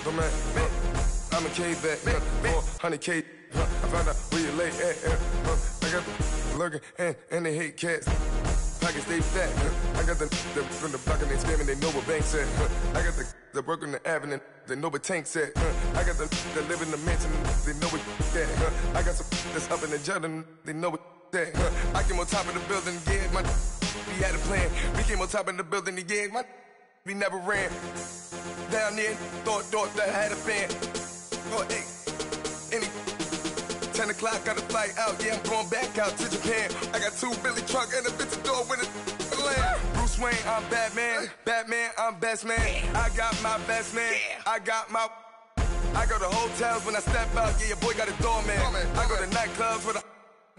Don't man, I'm a K-back, 400K. I found out where you lay at. I got the lurking and they hate cats. Pockets stay fat. I got the from the block and they scamming, they know what banks at. I got the work on the avenue, they know what tanks at. I got the live in the mansion, they know what that. I got some that's up in the jungle, they know what that. I came on top of the building, yeah, we had a plan. We came on top of the building, yeah, we never ran. Down there, thought that I had a fan. Oh, hey, any 10 o'clock, got a flight out, yeah, I'm going back out to Japan. I got 2 Billy truck and a bitch door with a land. Bruce Wayne, I'm Batman. Batman, I'm best man. I got my best man. I go to hotels when I step out, yeah, your boy got a doorman. I go to nightclubs with a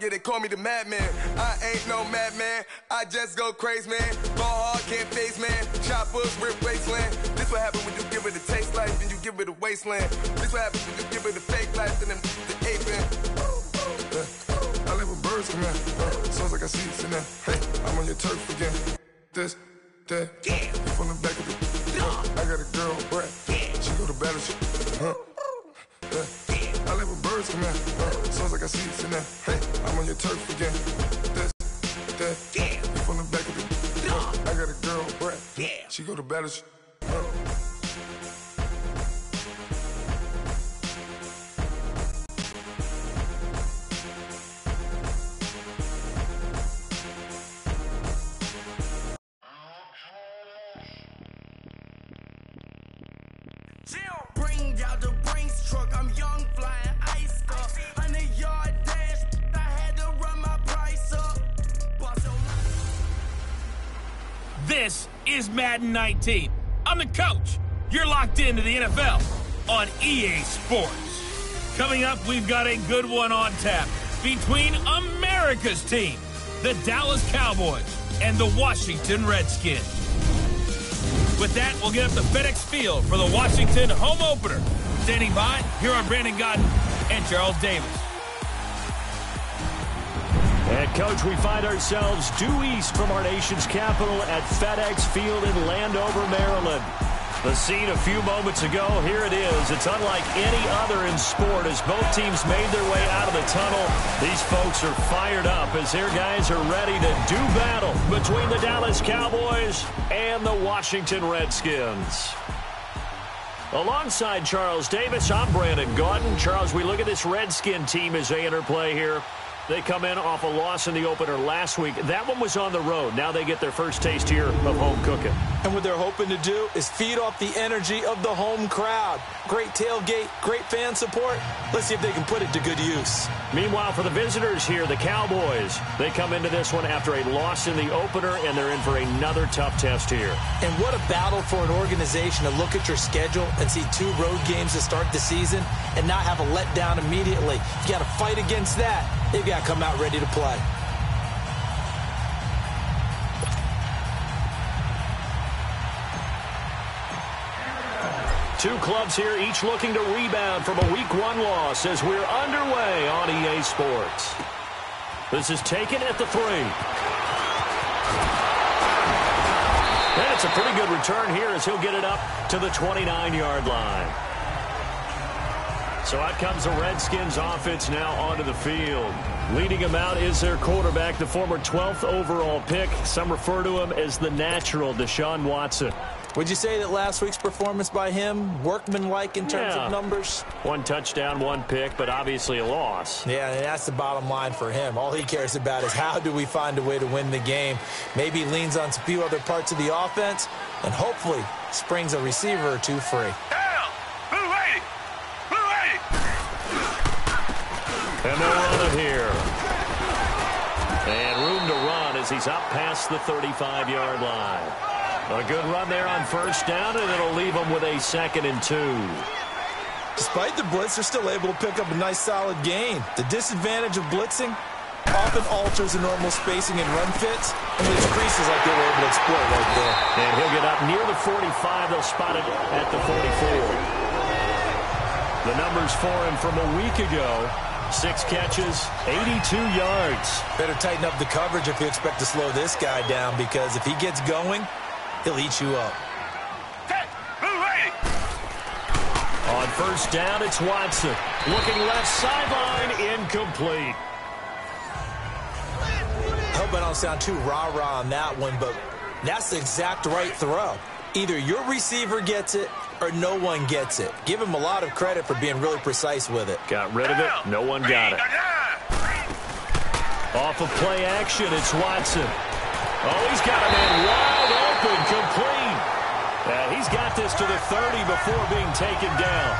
yeah, they call me the madman. I ain't no madman. I just go crazy, man. Ball hard, can't face, man. Choppers, rip wasteland. This what happen when you give it a taste life and you give it a wasteland. This what happens when you give it a fake life and then the aping. I live with birds, come in. Sounds like I see it in there. Hey, I'm on your turf again. This, that. You from the back of the. I got a girl, Brett. She go to battle, I live with birds, come in. Sounds like I see it in there. Hey, I'm on your turf again. This, that. You from the back of the. I got a girl, Brett. She go to battle. Bring out the Brinks truck, I'm young, flying ice up. 100-yard dash, I had to run my price up. This is Madden 19. I'm the coach. You're locked into the NFL on EA Sports. Coming up, we've got a good one on tap between America's team, the Dallas Cowboys, and the Washington Redskins. With that, we'll get up to FedEx Field for the Washington home opener. Standing by, here are Brandon Godden and Charles Davis. And, Coach, we find ourselves due east from our nation's capital at FedEx Field in Landover, Maryland. The scene a few moments ago, here it is. It's unlike any other in sport as both teams made their way out of the tunnel. These folks are fired up as their guys are ready to do battle between the Dallas Cowboys and the Washington Redskins. Alongside Charles Davis, I'm Brandon Gaudin. Charles, we look at this Redskin team as they enter play here. They come in off a loss in the opener last week. That one was on the road. Now they get their first taste here of home cooking. And what they're hoping to do is feed off the energy of the home crowd. Great tailgate, great fan support. Let's see if they can put it to good use. Meanwhile, for the visitors here, the Cowboys, they come into this one after a loss in the opener, and they're in for another tough test here. And what a battle for an organization to look at your schedule and see 2 road games to start the season and not have a letdown immediately. You got to fight against that. They've got to come out ready to play. Two clubs here, each looking to rebound from a Week 1 loss as we're underway on EA Sports. This is taken at the 3. And it's a pretty good return here as he'll get it up to the 29-yard line. So out comes the Redskins offense now onto the field. Leading him out is their quarterback, the former 12th overall pick. Some refer to him as the natural, Deshaun Watson. Would you say that last week's performance by him, workmanlike in terms of numbers? 1 touchdown, 1 pick, but obviously a loss. Yeah, and that's the bottom line for him. All he cares about is how do we find a way to win the game. Maybe he leans on a few other parts of the offense and hopefully springs a receiver or 2 free. And they'll run it here. And room to run as he's up past the 35-yard line. A good run there on first down, and it'll leave them with a 2nd and 2. Despite the blitz, they're still able to pick up a nice, solid gain. The disadvantage of blitzing often alters the normal spacing and run fits, and leaves creases like they were able to exploit right there. And he'll get up near the 45. They'll spot it at the 44. The numbers for him from a week ago. 6 catches, 82 yards. Better tighten up the coverage if you expect to slow this guy down, because if he gets going, he'll eat you up. On first down, it's Watson. Looking left sideline, incomplete. I hope I don't sound too rah-rah on that one, but that's the exact right throw. Either your receiver gets it or no one gets it. Give him a lot of credit for being really precise with it. Got rid of it. No one got it. Off of play action, it's Watson. Oh, he's got a man wide open, complete. He's got this to the 30 before being taken down.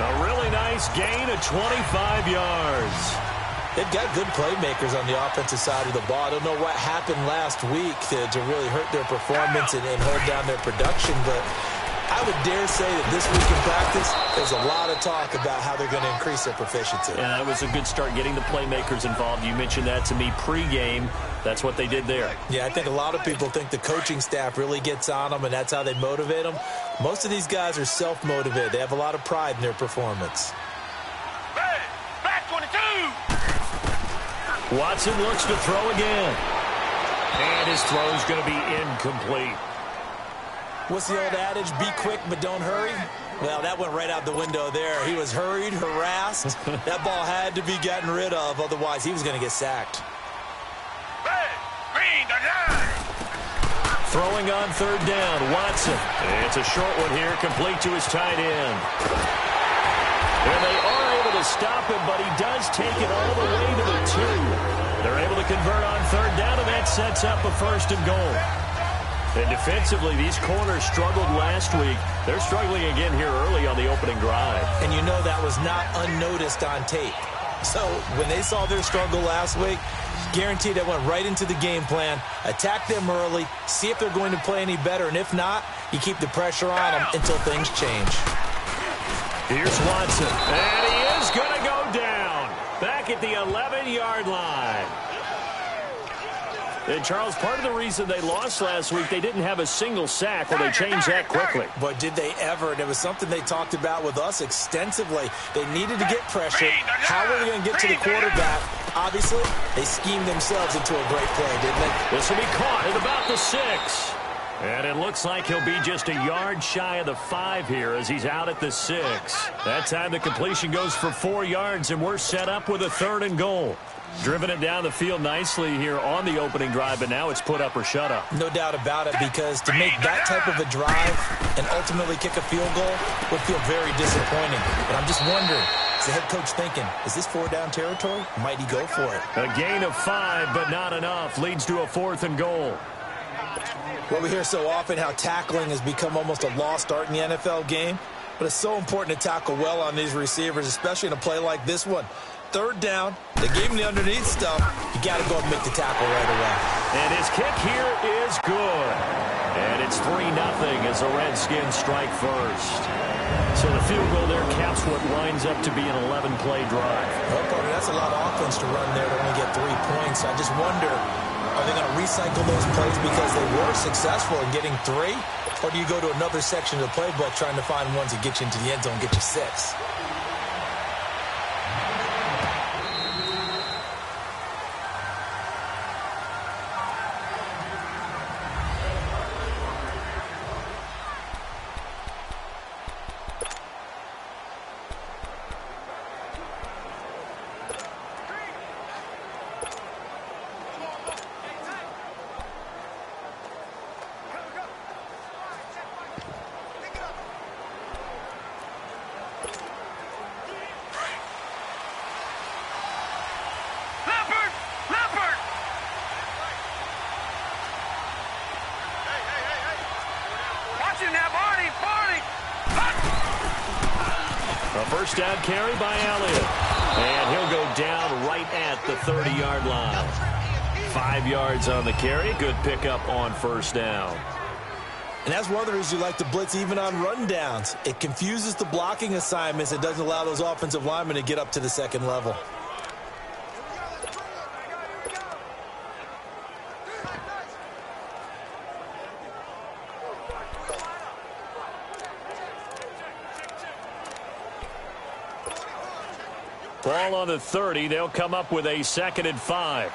A really nice gain of 25 yards. They've got good playmakers on the offensive side of the ball. I don't know what happened last week to really hurt their performance and hold down their production, but I would dare say that this week in practice, there's a lot of talk about how they're going to increase their proficiency. And that was a good start, getting the playmakers involved. You mentioned that to me pregame. That's what they did there. Yeah, I think a lot of people think the coaching staff really gets on them, and that's how they motivate them. Most of these guys are self-motivated. They have a lot of pride in their performance. Hey, back 22! Watson looks to throw again. And his throw is going to be incomplete. What's the old adage? Be quick, but don't hurry? Well, that went right out the window there. He was hurried, harassed. That ball had to be gotten rid of, otherwise he was going to get sacked. Hey, green the line! Throwing on third down, Watson. It's a short one here, complete to his tight end. And they are able to stop him, but he does take it all the way to the 2. They're able to convert on third down, and that sets up a first and goal. And defensively, these corners struggled last week. They're struggling again here early on the opening drive. And you know that was not unnoticed on tape. So when they saw their struggle last week, guaranteed that went right into the game plan. Attack them early, see if they're going to play any better, and if not, you keep the pressure on them until things change. Here's Watson, and he is going to go down back at the 11-yard line. And, Charles, part of the reason they lost last week, they didn't have a single sack. Well, they changed that quickly. But did they ever? And it was something they talked about with us extensively. They needed to get pressure. How were they going to get to the quarterback? Obviously, they schemed themselves into a great play, didn't they? This will be caught at about the 6. And it looks like he'll be just a yard shy of the 5 here as he's out at the 6. That time the completion goes for 4 yards, and we're set up with a 3rd and goal. Driven it down the field nicely here on the opening drive, but now it's put up or shut up. No doubt about it, because to make that type of a drive and ultimately kick a field goal would feel very disappointing. But I'm just wondering, is the head coach thinking, is this 4-down territory? Might he go for it? A gain of 5, but not enough. Leads to a 4th and goal. Well, we hear so often how tackling has become almost a lost art in the NFL game. But it's so important to tackle well on these receivers, especially in a play like this one. 3rd down, they gave him the underneath stuff. You got to go and make the tackle right away. And his kick here is good. And it's 3-0 as the Redskins strike first. So the field goal there caps what winds up to be an 11-play drive. Well, partner, that's a lot of offense to run there to only get 3 points. I just wonder, are they going to recycle those plays because they were successful in getting 3? Or do you go to another section of the playbook trying to find ones that get you into the end zone and get you 6? A first down carry by Elliott. And he'll go down right at the 30-yard line. 5 yards on the carry. Good pickup on first down. And that's one of the reasons you like to blitz even on rundowns. It confuses the blocking assignments. It doesn't allow those offensive linemen to get up to the second level. Ball on the 30. They'll come up with a 2nd and 5.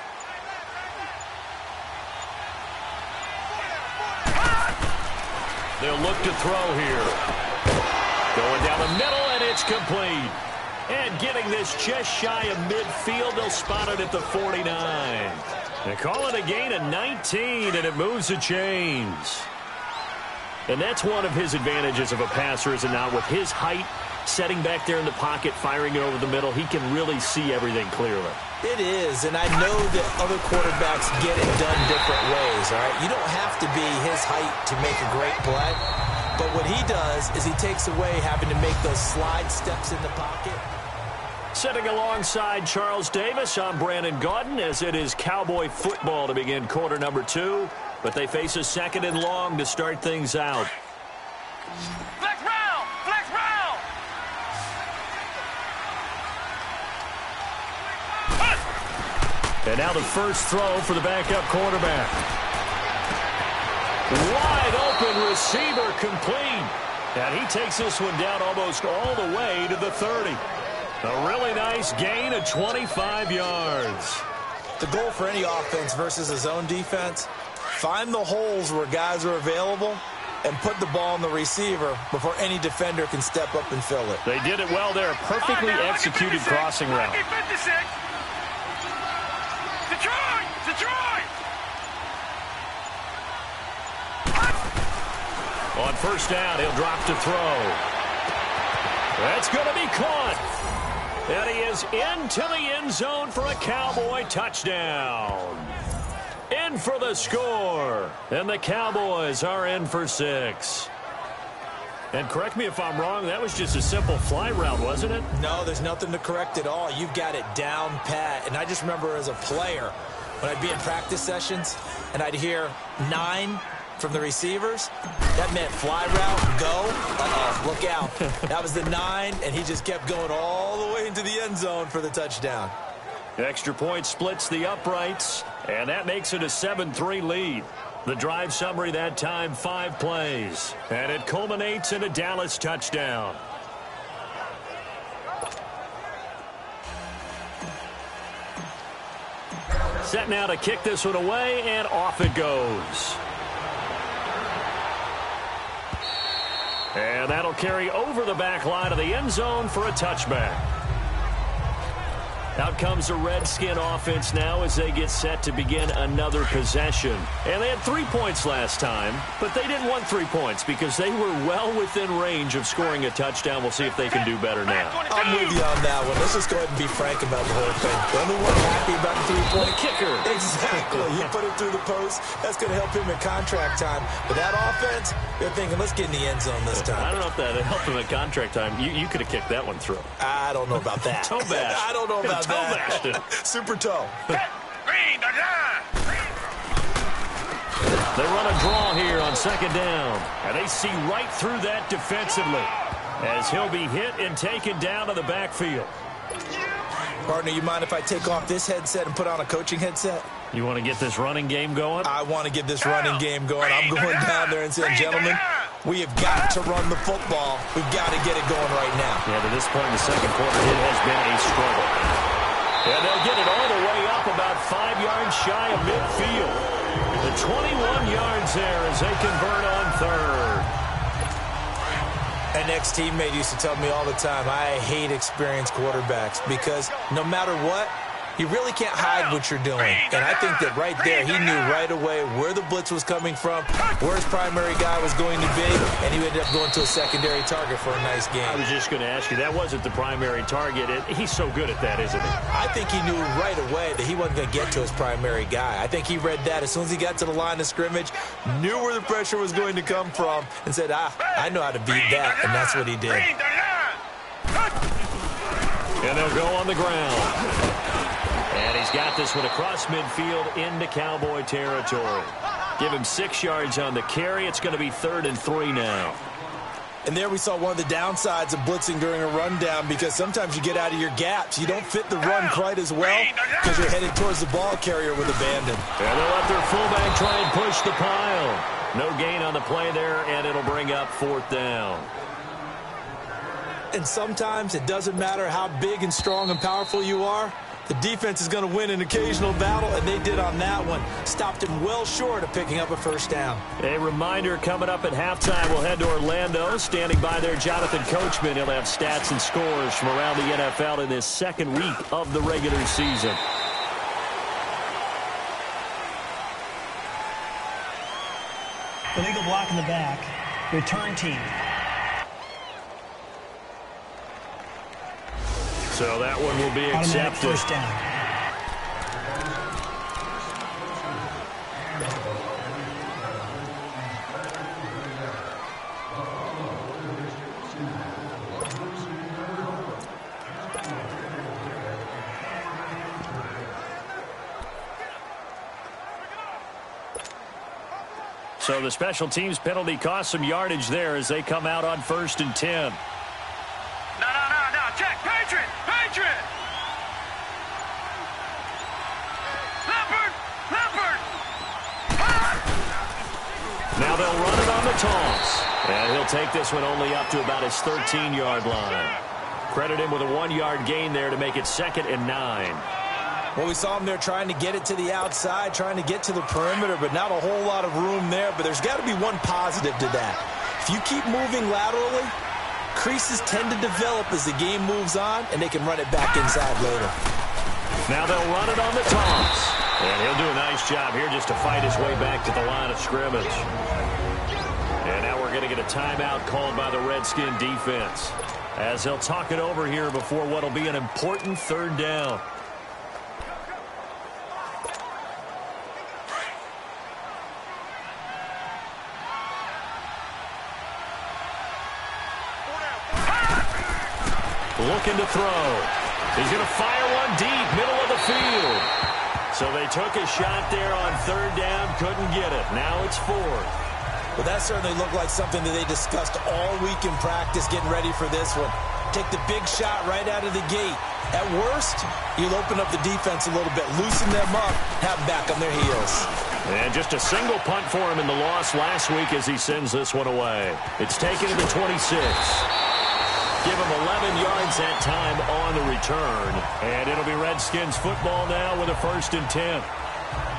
They'll look to throw here. Going down the middle, and it's complete. And getting this just shy of midfield, they'll spot it at the 49. They call it a gain of 19, and it moves the chains. And that's one of his advantages of a passer, is it not? With his height, setting back there in the pocket, firing it over the middle, he can really see everything clearly. It is, and I know that other quarterbacks get it done different ways, all right? You don't have to be his height to make a great play, but what he does is he takes away having to make those slide steps in the pocket. Sitting alongside Charles Davis, I'm Brandon Gaudin, as it is Cowboy football to begin quarter number 2, but they face a second and long to start things out. Flex round! Flex round! And now the first throw for the backup quarterback. Wide open receiver complete. And he takes this one down almost all the way to the 30. A really nice gain of 25 yards. The goal for any offense versus a zone defense, find the holes where guys are available and put the ball on the receiver before any defender can step up and fill it. They did it well there. Perfectly executed crossing route. Detroit! Detroit! On first down, he'll drop to throw. That's going to be caught. And he is into the end zone for a Cowboy touchdown. In for the score. And the Cowboys are in for 6. And correct me if I'm wrong, that was just a simple fly route, wasn't it? No, there's nothing to correct at all. You've got it down pat. And I just remember as a player, when I'd be in practice sessions and I'd hear 9 from the receivers, that meant fly route, go. Uh-oh, look out. That was the 9, and he just kept going all the way into the end zone for the touchdown. Extra point splits the uprights, and that makes it a 7-3 lead. The drive summary that time, 5 plays, and it culminates in a Dallas touchdown. Set now to kick this one away, and off it goes. And that'll carry over the back line of the end zone for a touchback. Out comes the Redskin offense now as they get set to begin another possession. And they had 3 points last time, but they didn't want 3 points because they were well within range of scoring a touchdown. We'll see if they can do better now. I'm with you on that one. Let's just go ahead and be frank about the whole thing. The only one happy about the 3-point kicker. Exactly. You put it through the post. That's going to help him in contract time. But that offense, they're thinking, let's get in the end zone this time. I don't know if that helped him in contract time. You could have kicked that one through. I don't know about that. Toe bash. I don't know about toe bashed it. Super toe. Green, the line! They run a draw here on second down. And they see right through that defensively as he'll be hit and taken down to the backfield. Partner, you mind if I take off this headset and put on a coaching headset? You want to get this running game going? I want to get this running game going. I'm going down there and saying, gentlemen, we have got to run the football. We've got to get it going right now. Yeah, to this point in the second quarter, it has been a struggle. And they'll get it all the way up about 5 yards shy of midfield. The 21 yards there as they convert on third. An ex-teammate used to tell me all the time, I hate experienced quarterbacks because no matter what, you really can't hide what you're doing. And I think that right there, he knew right away where the blitz was coming from, where his primary guy was going to be, and he ended up going to a secondary target for a nice game. I was just going to ask you, that wasn't the primary target. He's so good at that, isn't he? I think he knew right away that he wasn't going to get to his primary guy. I think he read that as soon as he got to the line of scrimmage, knew where the pressure was going to come from, and said, I know how to beat that, and that's what he did. And they'll go on the ground. And he's got this one across midfield into Cowboy territory. Give him 6 yards on the carry. It's going to be 3rd and 3 now. And there we saw one of the downsides of blitzing during a rundown because sometimes you get out of your gaps. You don't fit the run quite as well because you're headed towards the ball carrier with abandon. And they'll let their fullback try and push the pile. No gain on the play there, and it'll bring up 4th down. And sometimes it doesn't matter how big and strong and powerful you are. The defense is going to win an occasional battle, and they did on that one. Stopped him well short of picking up a first down. A reminder coming up at halftime, we'll head to Orlando. Standing by there, Jonathan Coachman. He'll have stats and scores from around the NFL in this second week of the regular season. Illegal block in the back. Return team. So that one will be accepted. First down. So the special teams penalty cost some yardage there as they come out on 1st and 10. No. Check. Patriot. Leopard. Now they'll run it on the toss. And he'll take this one only up to about his 13-yard line. Credit him with a 1-yard gain there to make it 2nd and 9. Well, we saw him there trying to get it to the outside, trying to get to the perimeter, but not a whole lot of room there. But there's got to be one positive to that. If you keep moving laterally, creases tend to develop as the game moves on, and they can run it back inside later. Now they'll run it on the toss. And he'll do a nice job here just to fight his way back to the line of scrimmage. And now we're going to get a timeout called by the Redskin defense, as they'll talk it over here before what will be an important 3rd down. Looking to throw. He's going to fire one deep, middle of the field. So they took a shot there on 3rd down, couldn't get it. Now it's 4th. Well, that certainly looked like something that they discussed all week in practice, getting ready for this one. Take the big shot right out of the gate. At worst, you'll open up the defense a little bit, loosen them up, have them back on their heels. And just a single punt for him in the loss last week as he sends this one away. It's taken to the 26. Give him 11 yards that time on the return. And it'll be Redskins football now with a 1st and 10.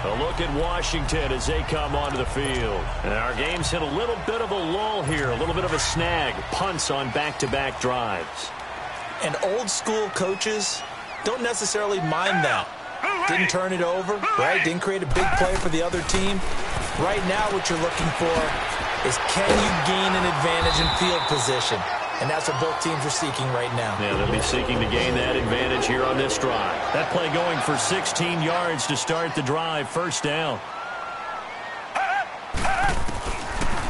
A look at Washington as they come onto the field. And our game's hit a little bit of a lull here, a little bit of a snag. Punts on back-to-back drives. And old-school coaches don't necessarily mind that. Didn't turn it over, right? Didn't create a big play for the other team. Right now what you're looking for is, can you gain an advantage in field position? And that's what both teams are seeking right now. Yeah, they'll be seeking to gain that advantage here on this drive. That play going for 16 yards to start the drive. 1st down.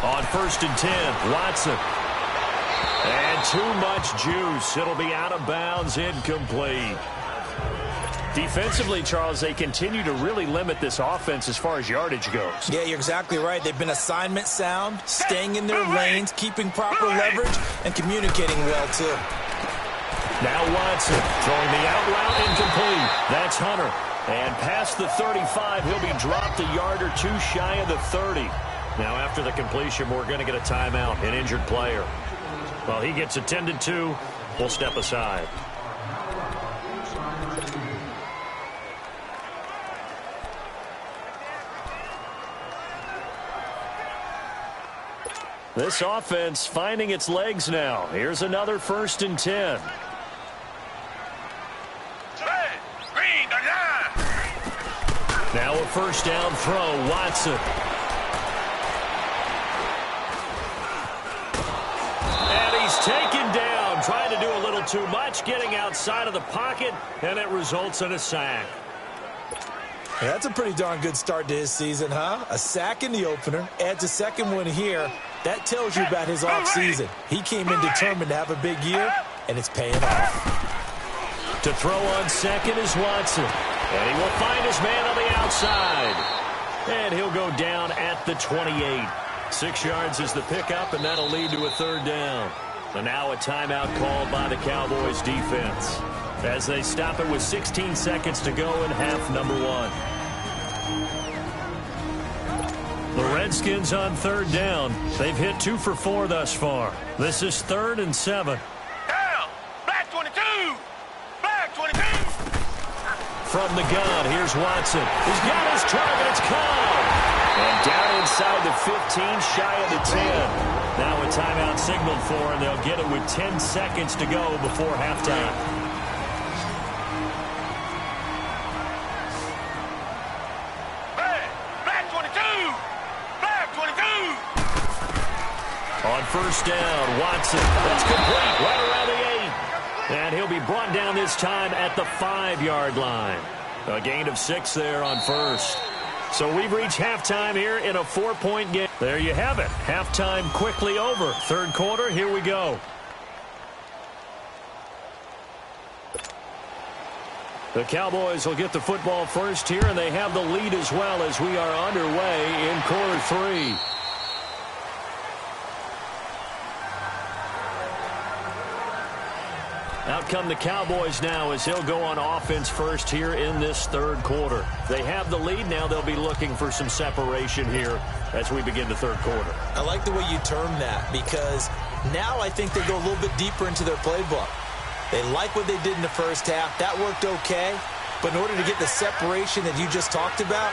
On 1st and 10, Watson. And too much juice. It'll be out of bounds, incomplete. Defensively, Charles, they continue to really limit this offense as far as yardage goes. Yeah, you're exactly right. They've been assignment sound, staying in their lanes, keeping proper leverage, and communicating well, too. Now Watson throwing the out route incomplete. That's Hunter. And past the 35, he'll be dropped a yard or two shy of the 30. Now after the completion, we're going to get a timeout, an injured player. Well, he gets attended to. We'll step aside. This offense finding its legs now. Here's another 1st and 10. Now a 1st down throw, Watson. And he's taken down, trying to do a little too much, getting outside of the pocket, and it results in a sack. Yeah, that's a pretty darn good start to his season, huh? A sack in the opener, adds a 2nd one here. That tells you about his offseason. He came in determined to have a big year, and it's paying off. To throw on 2nd is Watson. And he will find his man on the outside. And he'll go down at the 28. 6 yards is the pickup, and that'll lead to a 3rd down. And now a timeout called by the Cowboys defense, as they stop it with 16 seconds to go in half number 1. The Redskins on 3rd down. They've hit 2 for 4 thus far. This is 3rd and 7. Down! Black 22! Black 22! from the gun. Here's Watson. He's got his target. It's caught. And down inside the 15, shy of the 10. Now a timeout signaled for, and they'll get it with 10 seconds to go before halftime. Black 22! Black 22! On first down, Watson. That's complete right around the 8. And he'll be brought down this time at the 5-yard line. A gain of 6 there on first. So we've reached halftime here in a 4-point game. There you have it. Halftime quickly over. Third quarter, here we go. The Cowboys will get the football first here, and they have the lead as well as we are underway in quarter 3. Out come the Cowboys now as he'll go on offense first here in this third quarter. They have the lead. Now they'll be looking for some separation here as we begin the third quarter. I like the way you term that because now I think they go a little bit deeper into their playbook. They like what they did in the first half. That worked okay. But in order to get the separation that you just talked about,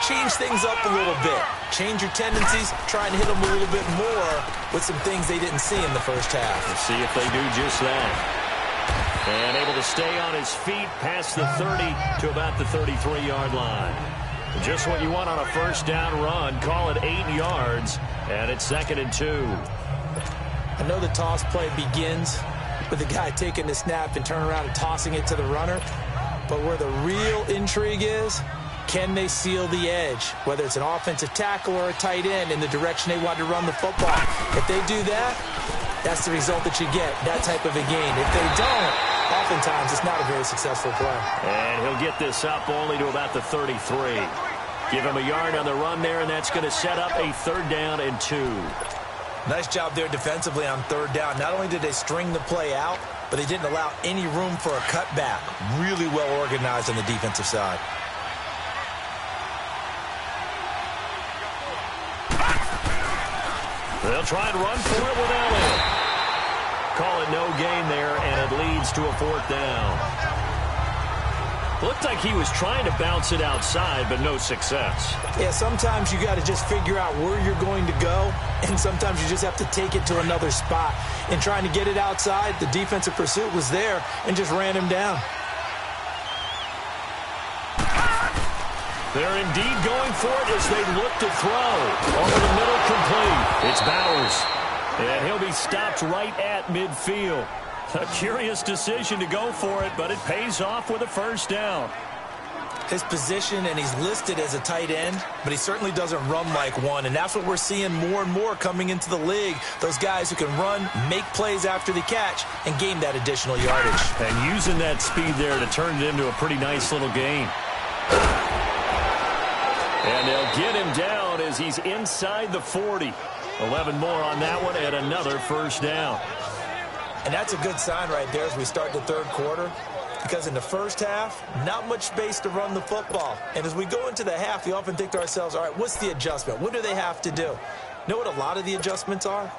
change things up a little bit. Change your tendencies. Try and hit them a little bit more with some things they didn't see in the first half. We'll see if they do just that. And able to stay on his feet past the 30 to about the 33-yard line. Just what you want on a first down run. Call it 8 yards, and it's 2nd and 2. I know the toss play begins with the guy taking the snap and turning around and tossing it to the runner. But where the real intrigue is, can they seal the edge? Whether it's an offensive tackle or a tight end in the direction they want to run the football. If they do that, that's the result that you get, that type of a gain. If they don't, oftentimes it's not a very successful play. And he'll get this up only to about the 33. Give him a yard on the run there, and that's going to set up a 3rd down and 2. Nice job there defensively on 3rd down. Not only did they string the play out, but they didn't allow any room for a cutback. Really well organized on the defensive side. They'll try and run for it with Elliott. Call it no gain there, and it leads to a 4th down. Looked like he was trying to bounce it outside, but no success. Yeah, sometimes you got to just figure out where you're going to go, and sometimes you just have to take it to another spot. In trying to get it outside, the defensive pursuit was there and just ran him down. They're indeed going for it as they look to throw. Over the middle, complete. It's Bowers. And he'll be stopped right at midfield. A curious decision to go for it, but it pays off with a 1st down. His position, and he's listed as a tight end, but he certainly doesn't run like one, and that's what we're seeing more and more coming into the league. Those guys who can run, make plays after the catch, and gain that additional yardage. And using that speed there to turn it into a pretty nice little gain. And they'll get him down as he's inside the 40. 11 more on that one and another 1st down. And that's a good sign right there as we start the third quarter. Because in the first half, not much space to run the football. And as we go into the half, we often think to ourselves, all right, what's the adjustment? What do they have to do? You know what a lot of the adjustments are?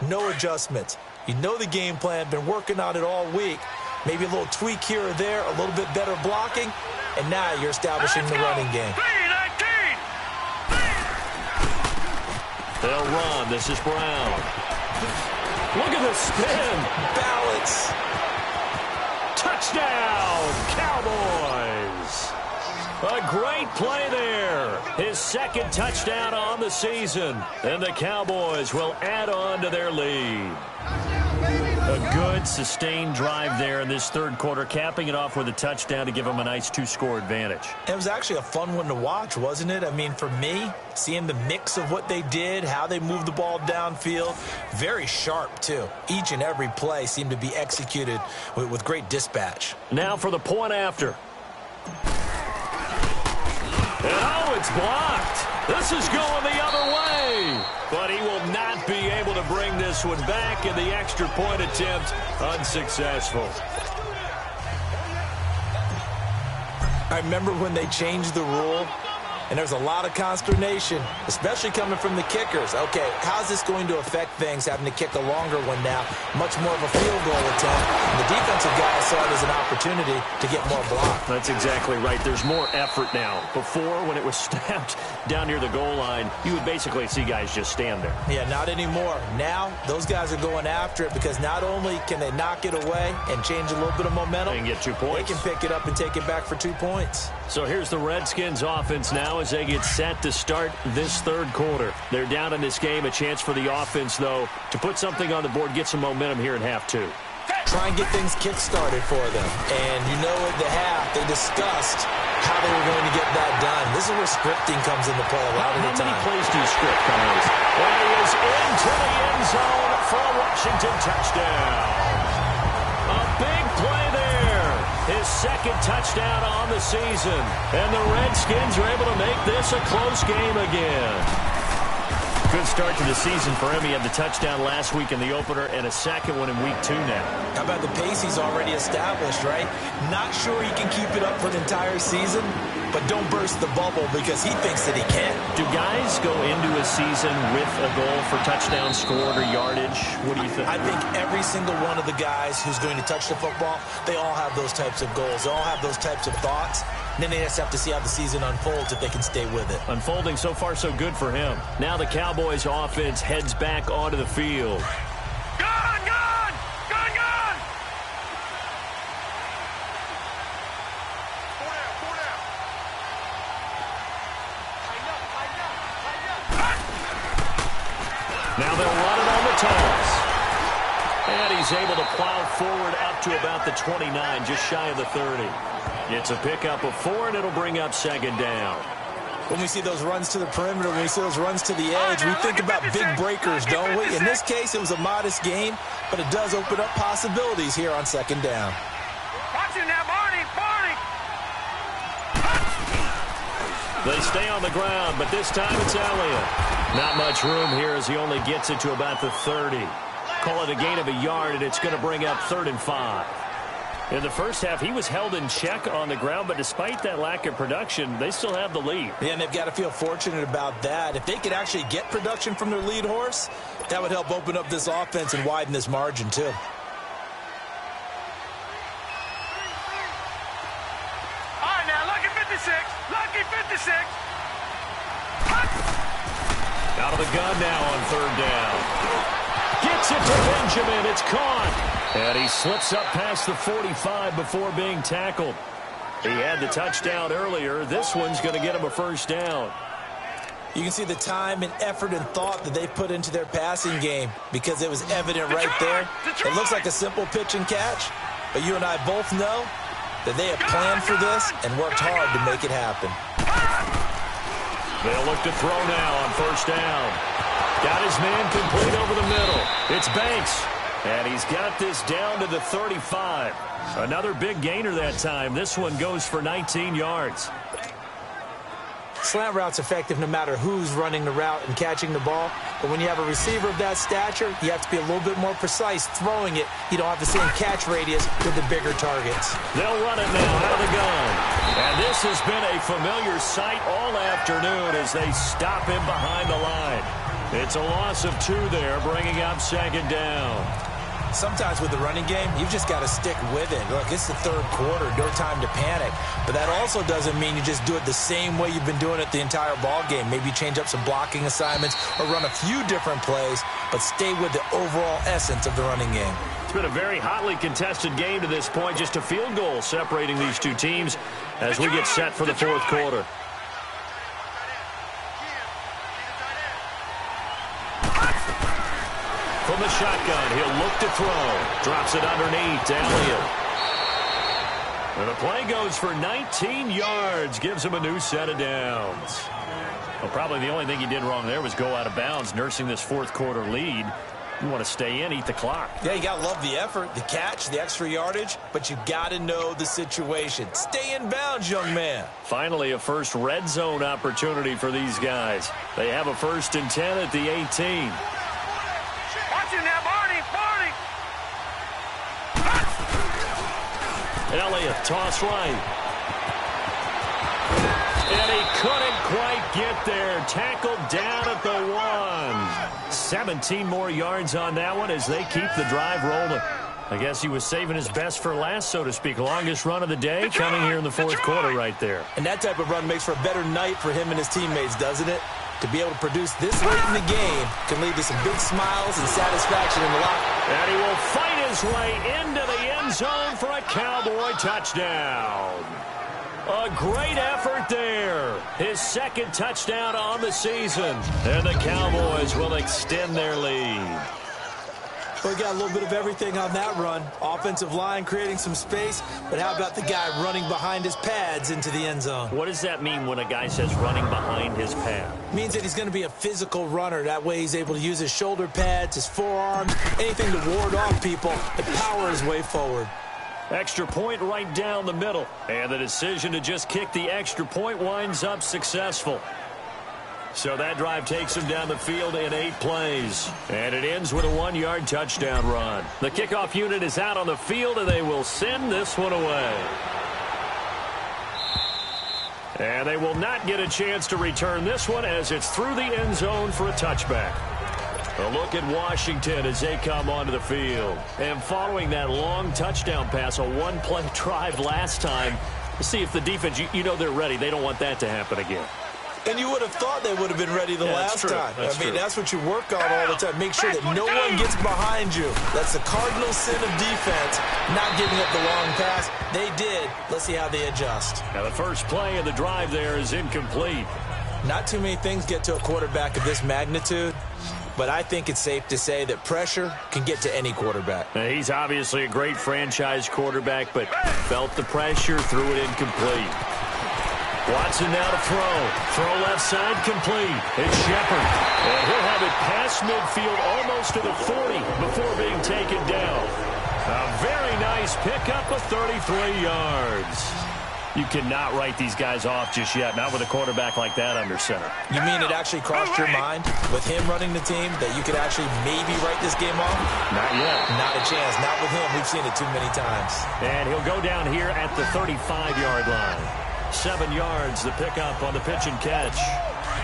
No adjustments. You know the game plan, been working on it all week. Maybe a little tweak here or there, a little bit better blocking, and now you're establishing the running game. They'll run. This is Brown. Look at the spin. Balance. Touchdown, Cowboys. A great play there. His 2nd touchdown on the season. And the Cowboys will add on to their lead. A good, sustained drive there in this third quarter, capping it off with a touchdown to give them a nice 2-score advantage. It was actually a fun one to watch, wasn't it? I mean, for me, seeing the mix of what they did, how they moved the ball downfield, very sharp, too. Each and every play seemed to be executed with great dispatch. Now for the point after. And oh, it's blocked. This is going the other way. But he will not be able to bring this one back, and the extra point attempt unsuccessful. I remember when they changed the rule, and there's a lot of consternation, especially coming from the kickers. Okay, how's this going to affect things, having to kick a longer one now, much more of a field goal attempt? And the defensive guys say, saw it as an opportunity to get more block. That's exactly right. There's more effort now. Before, when it was snapped down near the goal line, you would basically see guys just stand there. Yeah, not anymore. Now, those guys are going after it because not only can they knock it away and change a little bit of momentum, and get 2 points. They can pick it up and take it back for 2 points. So here's the Redskins offense now as they get set to start this third quarter. They're down in this game. A chance for the offense, though, to put something on the board, get some momentum here in half 2. Try and get things kick-started for them. And you know at the half, they discussed how they were going to get that done. This is where scripting comes into play a lot of the time. How many plays do you script, guys? And he is into the end zone for a Washington touchdown. A big play there. His second touchdown on the season. And the Redskins are able to make this a close game again. Good start to the season for him. He had the touchdown last week in the opener and a second one in week 2 now. How about the pace he's already established, right? Not sure he can keep it up for an entire season, but don't burst the bubble because he thinks that he can. Do guys go into a season with a goal for touchdown scored or yardage? What do you think? I think every single one of the guys who's going to touch the football, they all have those types of goals. They all have those types of thoughts. And then they just have to see how the season unfolds if they can stay with it. Unfolding so far so good for him. Now the Cowboys offense heads back onto the field. Gone, gone! Gone, gone! Now they'll run it on the toss. And he's able to plow forward up to about the 29, just shy of the 30. It's a pickup of 4, and it'll bring up second down. When we see those runs to the perimeter, when we see those runs to the edge, we think about big breakers, don't we? In this case, it was a modest game, but it does open up possibilities here on second down. Watch it now, Barney! Barney! They stay on the ground, but this time it's Elliott. Not much room here as he only gets it to about the 30. Call it a gain of a yard, and it's going to bring up 3rd and 5. In the first half, he was held in check on the ground, but despite that lack of production, they still have the lead. Yeah, and they've got to feel fortunate about that. If they could actually get production from their lead horse, that would help open up this offense and widen this margin, too. All right, now, lucky 56. Lucky 56. Out of the gun now on 3rd down. Gets it to Benjamin. It's caught. And he slips up past the 45 before being tackled. He had the touchdown earlier. This one's going to get him a first down. You can see the time and effort and thought that they put into their passing game because it was evident right there. It looks like a simple pitch and catch, but you and I both know that they have planned for this and worked hard to make it happen. They'll look to throw now on 1st down. Got his man complete over the middle. It's Banks. And he's got this down to the 35. Another big gainer that time. This one goes for 19 yards. Slant route's effective no matter who's running the route and catching the ball. But when you have a receiver of that stature, you have to be a little bit more precise throwing it. You don't have the same catch radius with the bigger targets. They'll run it now out of the gun. And this has been a familiar sight all afternoon as they stop him behind the line. It's a loss of 2 there, bringing up second down. Sometimes with the running game, you've just got to stick with it. Look, it's the 3rd quarter, no time to panic. But that also doesn't mean you just do it the same way you've been doing it the entire ball game. Maybe change up some blocking assignments or run a few different plays, but stay with the overall essence of the running game. It's been a very hotly contested game to this point. Just a field goal separating these two teams as we get set for the 4th quarter. From the shotgun, he'll look to throw. Drops it underneath to Elliott. And the play goes for 19 yards. Gives him a new set of downs. Well, probably the only thing he did wrong there was go out of bounds, nursing this 4th quarter lead. You want to stay in, eat the clock. Yeah, you got to love the effort, the catch, the extra yardage, but you got to know the situation. Stay in bounds, young man. Finally, a first red zone opportunity for these guys. They have a 1st and 10 at the 18. Watch it now, Barney! Barney! Elliott, toss right. And he couldn't quite get there. Tackled down at the 1. 17 more yards on that one as they keep the drive rolling. I guess he was saving his best for last, so to speak. Longest run of the day coming here in the fourth quarter right there. And that type of run makes for a better night for him and his teammates, doesn't it? To be able to produce this late in the game can lead to some big smiles and satisfaction in the locker. And he will fight his way into the end zone for a Cowboy touchdown. A great effort there. His second touchdown on the season. And the Cowboys will extend their lead. Well, we got a little bit of everything on that run. Offensive line creating some space, but how about the guy running behind his pads into the end zone? What does that mean when a guy says running behind his pad? It means that he's going to be a physical runner. That way he's able to use his shoulder pads, his forearms, anything to ward off people and power his way forward. Extra point right down the middle. And the decision to just kick the extra point winds up successful. So that drive takes him down the field in 8 plays. And it ends with a 1-yard touchdown run. The kickoff unit is out on the field, and they will send this one away. And they will not get a chance to return this one as it's through the end zone for a touchback. A look at Washington as they come onto the field. And following that long touchdown pass, a 1-play drive last time, let's see if the defense, you know they're ready. They don't want that to happen again. And you would have thought they would have been ready the last time. That's what you work on all the time. Make sure that no one gets behind you. That's the cardinal sin of defense, not giving up the long pass. They did. Let's see how they adjust. Now the first play of the drive there is incomplete. Not too many things get to a quarterback of this magnitude, but I think it's safe to say that pressure can get to any quarterback. Now, he's obviously a great franchise quarterback, but felt the pressure, threw it incomplete. Watson now to throw. Throw left side complete. It's Shepard. And he'll have it past midfield almost to the 40 before being taken down. A very nice pickup of 33 yards. You cannot write these guys off just yet, not with a quarterback like that under center. You mean it actually crossed your mind with him running the team that you could actually maybe write this game off? Not yet. Not a chance. Not with him. We've seen it too many times. And he'll go down here at the 35-yard line. 7 yards, the pickup on the pitch and catch.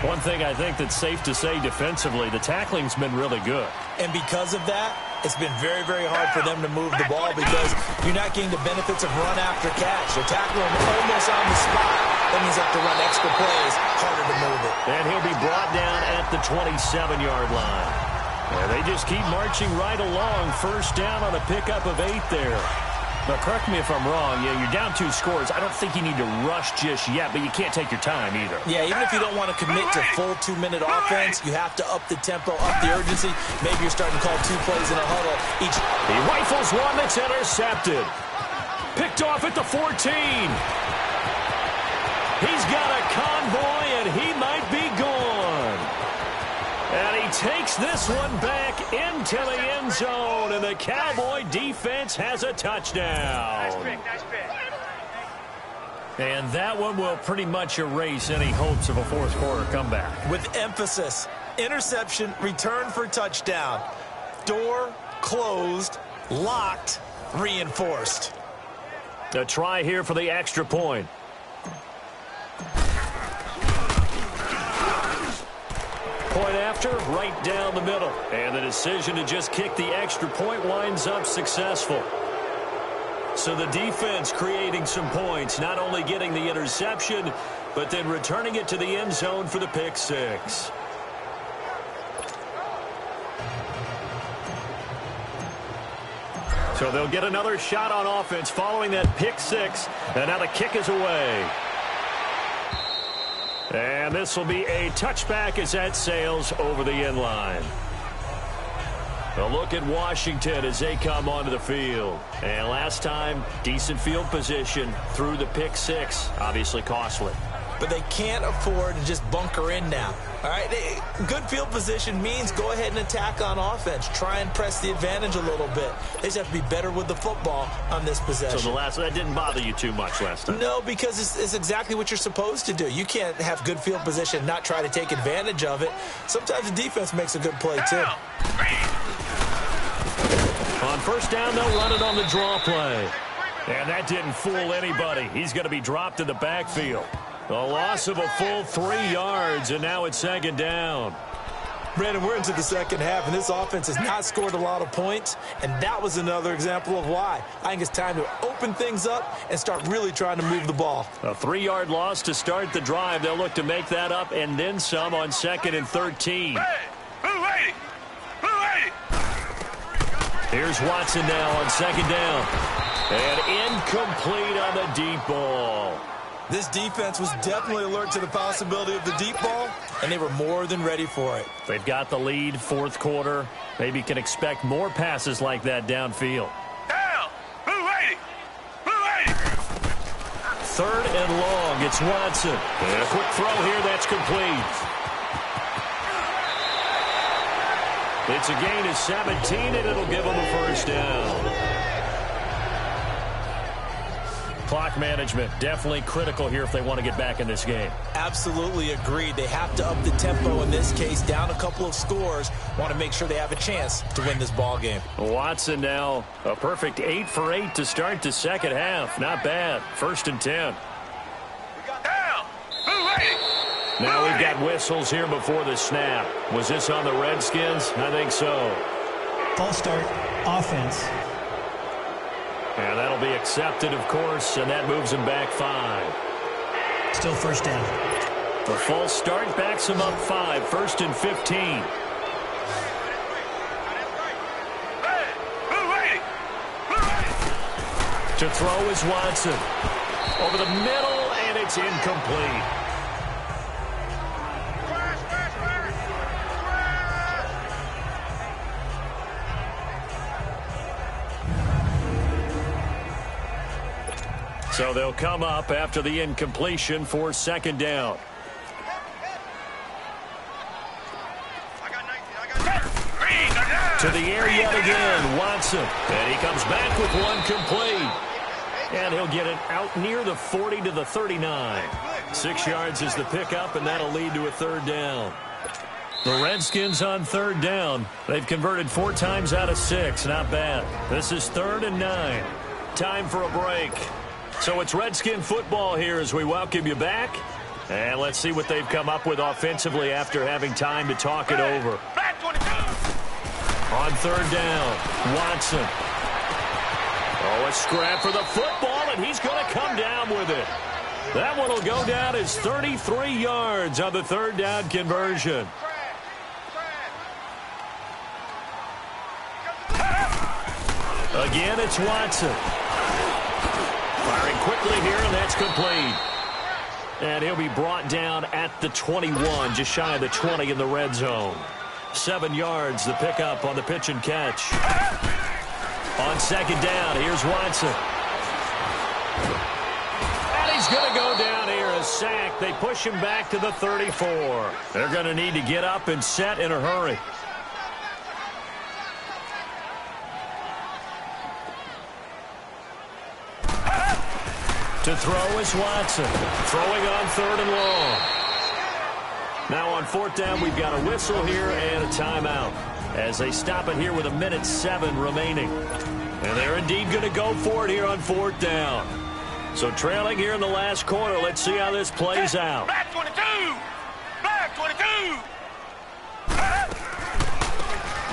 One thing I think that's safe to say defensively, the tackling's been really good. And because of that, it's been very, very hard for them to move the ball because you're not getting the benefits of run after catch. They're tackling almost on the spot. That means they have to run extra plays, harder to move it. And he'll be brought down at the 27-yard line. And they just keep marching right along. First down on a pickup of 8 there. Now, correct me if I'm wrong. You're down 2 scores. I don't think you need to rush just yet, but you can't take your time either. Yeah, even if you don't want to commit to full 2-minute offense, you have to up the tempo, up the urgency. Maybe you're starting to call 2 plays in a huddle. He rifles one that's intercepted. Picked off at the 14. He's got a convoy, and he might be gone. And he takes this one back into the end zone, and the Cowboy defense has a touchdown. Nice pick. And that one will pretty much erase any hopes of a fourth quarter comeback. With emphasis, interception, return for touchdown. Door closed, locked, reinforced. A try here for the extra point. Point after, right down the middle. And the decision to just kick the extra point winds up successful. So the defense creating some points, not only getting the interception, but then returning it to the end zone for the pick 6. So they'll get another shot on offense following that pick 6. And now the kick is away. And this will be a touchback as that sails over the end line. A look at Washington as they come onto the field. And last time, decent field position through the pick 6. Obviously costly. But they can't afford to just bunker in now. All right, good field position means go ahead and attack on offense. Try and press the advantage a little bit. They just have to be better with the football on this possession. So that didn't bother you too much last time? No, because it's exactly what you're supposed to do. You can't have good field position and not try to take advantage of it. Sometimes the defense makes a good play, too. On first down, they'll run it on the draw play. And that didn't fool anybody. He's going to be dropped in the backfield. A loss of a full 3 yards, and now it's second down. Brandon, we're into the second half, and this offense has not scored a lot of points, and that was another example of why. I think it's time to open things up and start really trying to move the ball. A 3-yard loss to start the drive. They'll look to make that up and then some on 2nd and 13. Hey, who ready? Here's Watson now on 2nd down. And incomplete on the deep ball. This defense was definitely alert to the possibility of the deep ball, and they were more than ready for it. They've got the lead, 4th quarter. Maybe can expect more passes like that downfield. Down! Who ready? 3rd and long. It's Watson. And a quick throw here. That's complete. It's a gain of 17, and it'll give them a first down. Clock management, definitely critical here if they want to get back in this game. Absolutely agreed. They have to up the tempo in this case, down a couple of scores. Want to make sure they have a chance to win this ball game. Watson now, a perfect 8 for 8 to start the second half. Not bad. 1st and 10. Down! Who ready? Now we've got whistles here before the snap. Was this on the Redskins? I think so. False start, offense. And that'll be accepted, of course, and that moves him back 5. Still first down. The false start backs him up 5, 1st and 15. Hey, who ready? To throw is Watson. Over the middle, and it's incomplete. So they'll come up after the incompletion for 2nd down. To the air yet again, Watson. And he comes back with one complete. And he'll get it out near the 40 to the 39. 6 yards is the pickup, and that'll lead to a 3rd down. The Redskins on 3rd down. They've converted 4 times out of 6. Not bad. This is 3rd and 9. Time for a break. So it's Redskin football here as we welcome you back. And let's see what they've come up with offensively after having time to talk it over. On 3rd down, Watson. Oh, a scrap for the football, and he's going to come down with it. That one will go down as 33 yards on the 3rd down conversion. Again, it's Watson. Firing quickly here, and that's complete. And he'll be brought down at the 21, just shy of the 20 in the red zone. 7 yards, the pickup on the pitch and catch. On 2nd down, here's Watson. And he's going to go down here, a sack. They push him back to the 34. They're going to need to get up and set in a hurry. To throw is Watson. Throwing on 3rd and long. Now on 4th down, we've got a whistle here and a timeout as they stop it here with 1:07 remaining. And they're indeed going to go for it here on 4th down. So trailing here in the last quarter, let's see how this plays out. Black 22! Black 22!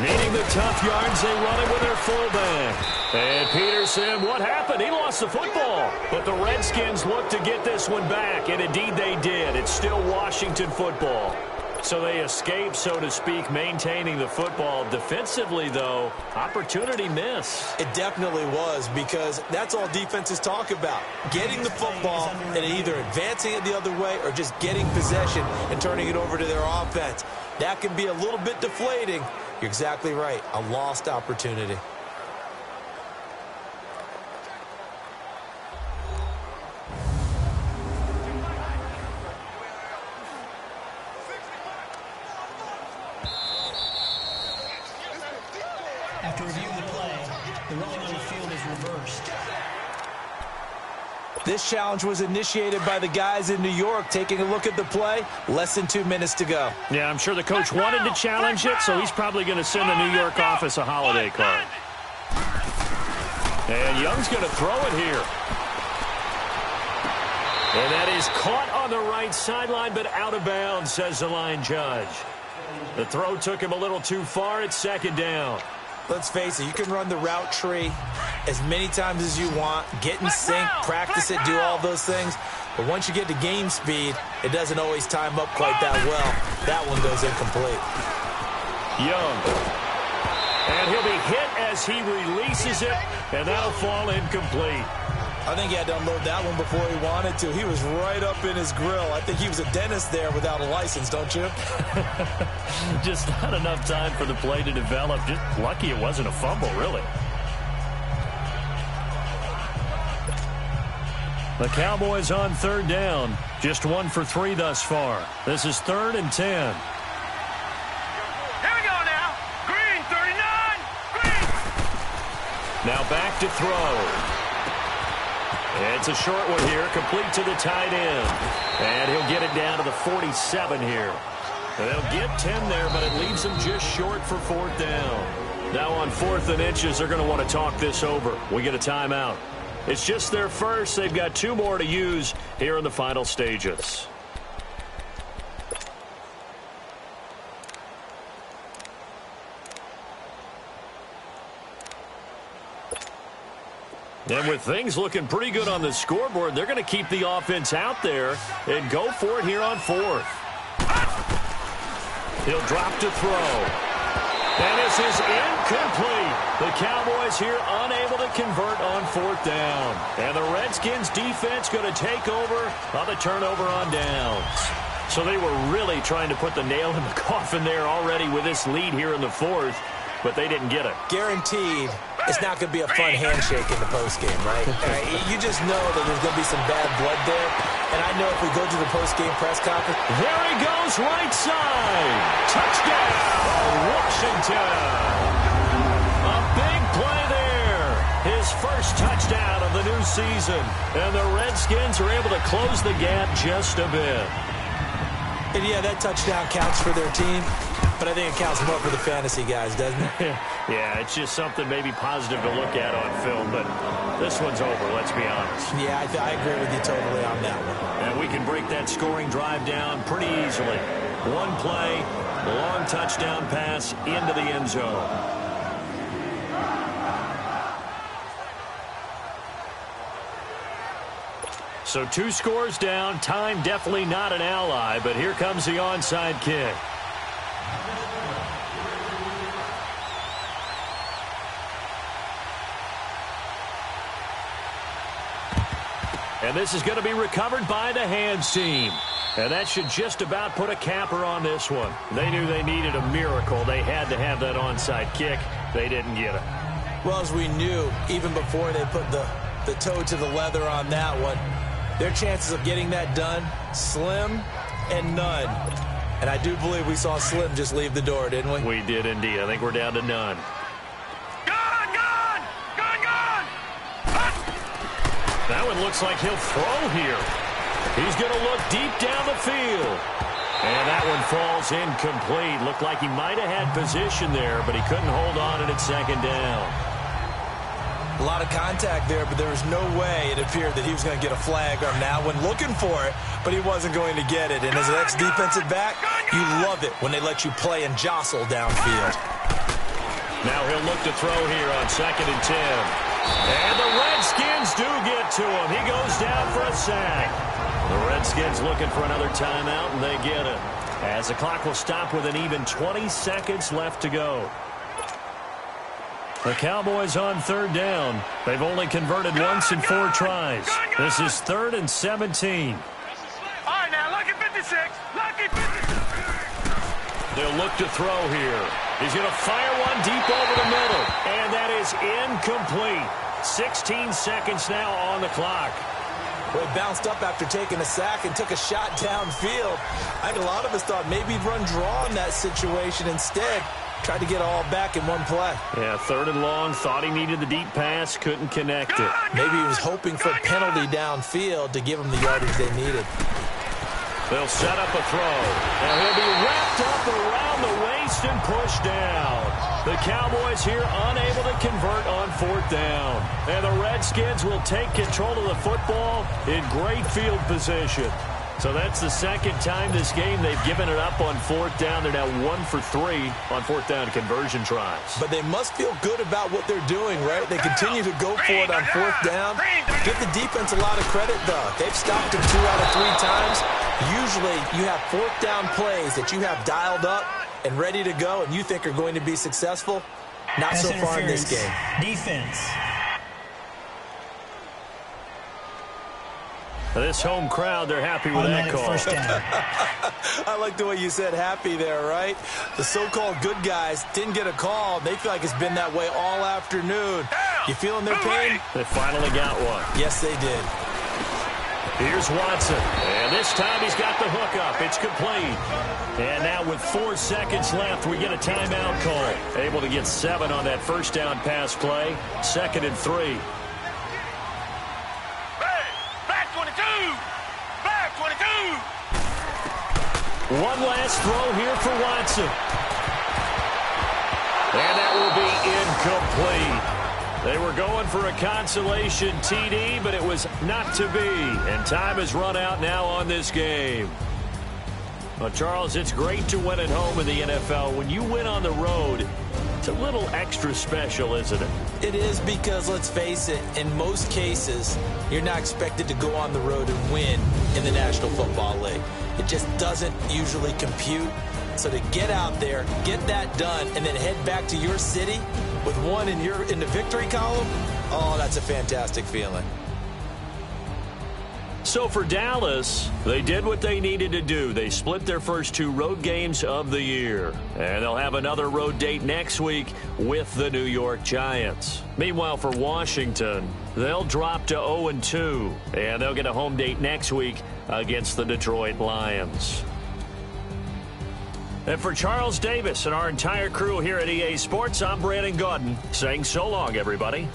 Needing the tough yards, they run it with their fullback. And Peterson, what happened? He lost the football. But the Redskins look to get this one back, and indeed they did. It's still Washington football. So they escape, so to speak, maintaining the football. Defensively, though, opportunity miss. It definitely was, because that's all defenses talk about. Getting the football and either advancing it the other way or just getting possession and turning it over to their offense. That can be a little bit deflating. You're exactly right. A lost opportunity. After reviewing the play, the running on the field is reversed. This challenge was initiated by the guys in New York. Taking a look at the play, less than 2 minutes to go. Yeah, I'm sure the coach wanted to challenge it, so he's probably going to send the New York office a holiday card. And Young's going to throw it here. And that is caught on the right sideline, but out of bounds, says the line judge. The throw took him a little too far. It's second down. Let's face it, you can run the route tree as many times as you want, get in sync, practice it, do all those things. But once you get to game speed, it doesn't always time up quite that well. That one goes incomplete. Young. And he'll be hit as he releases it, and that'll fall incomplete. I think he had to unload that one before he wanted to. He was right up in his grill. I think he was a dentist there without a license, don't you? Just not enough time for the play to develop. Just lucky it wasn't a fumble, really. The Cowboys on third down. Just 1 for 3 thus far. This is 3rd and 10. Here we go now. Green, 39. Green. Now back to throw. It's a short one here, complete to the tight end. And he'll get it down to the 47 here. They'll get 10 there, but it leaves them just short for 4th down. Now on 4th and inches, they're going to want to talk this over. We get a timeout. It's just their first. They've got 2 more to use here in the final stages. And with things looking pretty good on the scoreboard, they're going to keep the offense out there and go for it here on 4th. He'll drop to throw. And this is incomplete. The Cowboys here unable to convert on 4th down. And the Redskins defense going to take over on the turnover on downs. So they were really trying to put the nail in the coffin there already with this lead here in the 4th, but they didn't get it. Guaranteed. It's not going to be a fun handshake in the postgame, right? You just know that there's going to be some bad blood there. And I know if we go to the postgame press conference. There he goes, right side. Touchdown, Washington. A big play there. His first touchdown of the new season. And the Redskins are able to close the gap just a bit. And yeah, that touchdown counts for their team. But I think it counts more for the fantasy guys, doesn't it? Yeah, it's just something maybe positive to look at on film, but this one's over, let's be honest. Yeah, I agree with you totally on that one. And we can break that scoring drive down pretty easily. One play, long touchdown pass into the end zone. So 2 scores down, time definitely not an ally, but here comes the onside kick. And this is going to be recovered by the hands team. And that should just about put a capper on this one. They knew they needed a miracle. They had to have that onside kick. They didn't get it. Well, as we knew, even before they put the toe to the leather on that one, their chances of getting that done, slim and none. And I do believe we saw Slim just leave the door, didn't we? We did indeed. I think we're down to none. That one looks like he'll throw here. He's going to look deep down the field. And that one falls incomplete. Looked like he might have had position there, but he couldn't hold on at it second down. A lot of contact there, but there was no way it appeared that he was going to get a flag on that one. Looking for it, but he wasn't going to get it. And as an ex-defensive back, you love it when they let you play and jostle downfield. Now he'll look to throw here on 2nd and 10. And the Redskins do get to him. He goes down for a sack. The Redskins looking for another timeout, and they get it. As the clock will stop with an even 20 seconds left to go. The Cowboys on 3rd down. They've only converted once in 4 tries. This is 3rd and 17. All right, now, lucky 56. Lucky 56. They'll look to throw here. He's going to fire one deep over the middle. And that is incomplete. 16 seconds now on the clock. Well, he bounced up after taking a sack and took a shot downfield. I think a lot of us thought maybe he'd run draw in that situation instead. Tried to get it all back in one play. Yeah, 3rd and long. Thought he needed the deep pass. Couldn't connect it. Maybe he was hoping for a penalty downfield to give him the yardage they needed. They'll set up a throw. And he'll be wrapped up around the waist and pushed down. The Cowboys here unable to convert on 4th down. And the Redskins will take control of the football in great field position. So that's the second time this game they've given it up on fourth down. They're now 1 for 3 on fourth down conversion tries. But they must feel good about what they're doing, right? They continue to go for it on fourth down. Give the defense a lot of credit, though. They've stopped it 2 out of 3 times. Usually you have fourth down plays that you have dialed up and ready to go and you think are going to be successful. Not so far in this game. Defense. This home crowd, they're happy with that call. First down. I like the way you said happy there, right? The so-called good guys didn't get a call. They feel like it's been that way all afternoon. You feeling their pain? They finally got one. Yes, they did. Here's Watson. And this time he's got the hook up. It's complete. And now with 4 seconds left, we get a timeout call. Able to get 7 on that first down pass play. 2nd and 3. One last throw here for Watson. And that will be incomplete. They were going for a consolation TD, but it was not to be. And time has run out now on this game. Well, Charles, it's great to win at home in the NFL. When you win on the road, it's a little extra special, isn't it? It is because, let's face it, in most cases, you're not expected to go on the road and win in the National Football League. It just doesn't usually compute. So to get out there, get that done, and then head back to your city with one in the victory column, oh, that's a fantastic feeling. So for Dallas, they did what they needed to do. They split their first 2 road games of the year. And they'll have another road date next week with the New York Giants. Meanwhile, for Washington, they'll drop to 0-2. And they'll get a home date next week against the Detroit Lions. And for Charles Davis and our entire crew here at EA Sports, I'm Brandon Gaudin saying so long, everybody.